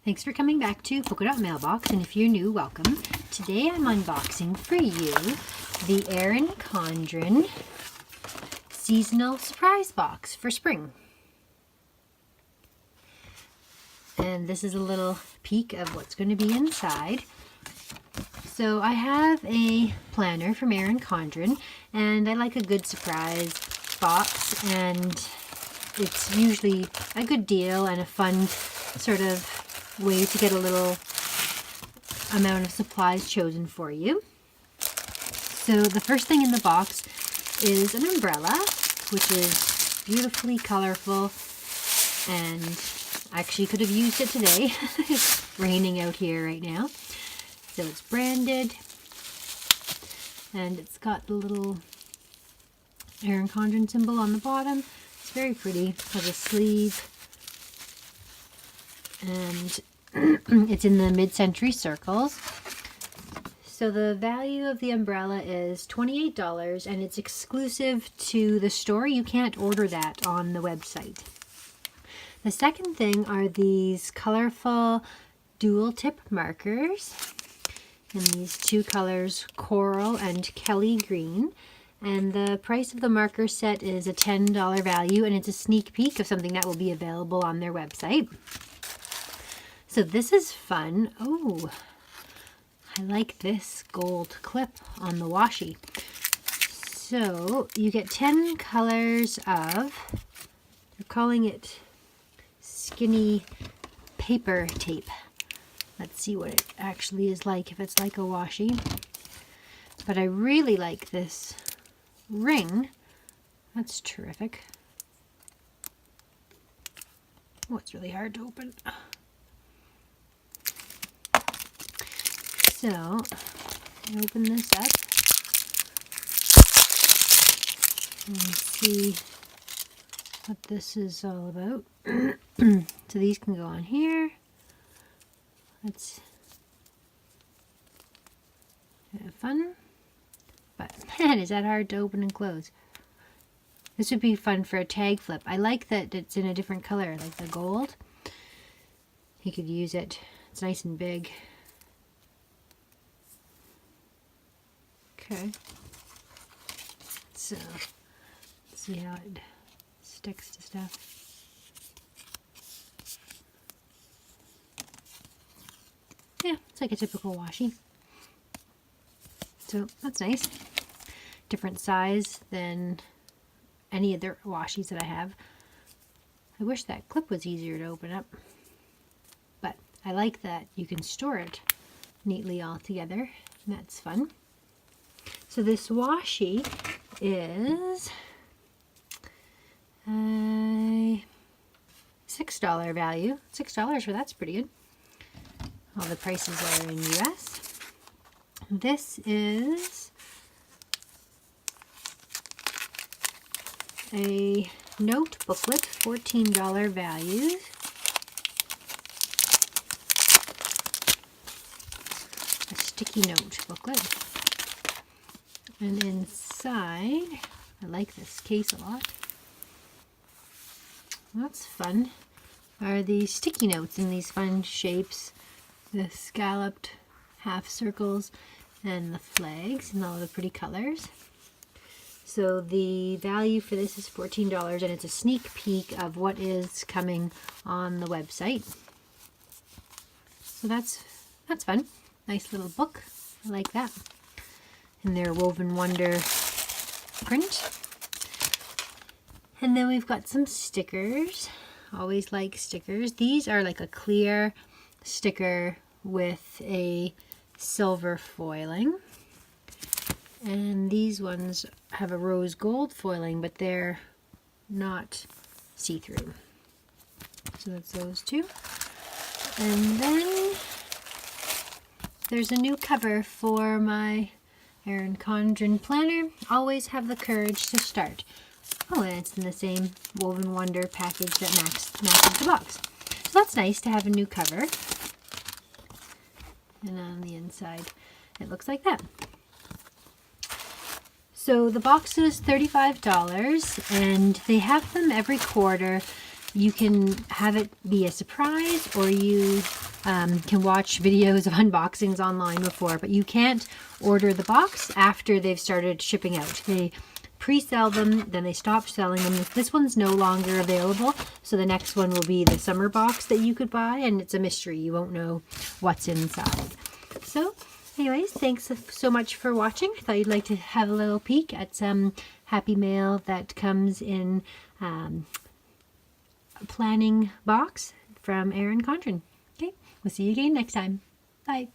Thanks for coming back to Polka Dot Mailbox, and if you're new, welcome. Today I'm unboxing for you the Erin Condren Seasonal Surprise Box for spring. And this is a little peek of what's going to be inside. So I have a planner from Erin Condren, and I like a good surprise box, and it's usually a good deal and a fun sort of way to get a little amount of supplies chosen for you. So the first thing in the box is an umbrella, which is beautifully colorful, and I actually could have used it today. It's raining out here right now. So it's branded, and it's got the little Erin Condren symbol on the bottom. It's very pretty. It has a sleeve, and it's in the mid-century circles. So the value of the umbrella is $28, and it's exclusive to the store. You can't order that on the website. The second thing are these colorful dual tip markers in these two colors, coral and Kelly green. And the price of the marker set is a $10 value, and it's a sneak peek of something that will be available on their website. So this is fun. Oh, I like this gold clip on the washi. So you get 10 colors of, they're calling it skinny paper tape. Let's see what it actually is like, if it's like a washi. But I really like this ring. That's terrific. Oh, it's really hard to open. So, open this up and see what this is all about. So these can go on here. That's fun, but man, is that hard to open and close. This would be fun for a tag flip. I like that it's in a different color, like the gold. You could use it. It's nice and big. Okay, so let's see how it sticks to stuff. Yeah, it's like a typical washi. So that's nice. Different size than any other washis that I have. I wish that clip was easier to open up, but I like that you can store it neatly all together, and that's fun. So this washi is a $6 value. $6 for that's pretty good. All the prices are in US. This is a note booklet, $14 value. A sticky note booklet. And inside, I like this case a lot. That's fun. Are these sticky notes in these fun shapes, the scalloped half circles and the flags and all the pretty colors. So the value for this is $14, and it's a sneak peek of what is coming on the website. So that's fun. Nice little book. I like that. And their Woven Wonder print. And then we've got some stickers. Always like stickers. These are like a clear sticker with a silver foiling. And these ones have a rose gold foiling, but they're not see-through. So that's those two. And then there's a new cover for my Erin Condren planner. Always have the courage to start. Oh, and it's in the same Woven Wonder package that matches the box. So that's nice to have a new cover. And on the inside, it looks like that. So the box is $35, and they have them every quarter. You can have it be a surprise, or you can watch videos of unboxings online before, but you can't order the box after they've started shipping out. They pre-sell them, then they stop selling them. This one's no longer available, so the next one will be the summer box that you could buy, and it's a mystery. You won't know what's inside. So anyways, thanks so much for watching. I thought you'd like to have a little peek at some happy mail that comes in a planning box from Erin Condren. Okay, we'll see you again next time. Bye.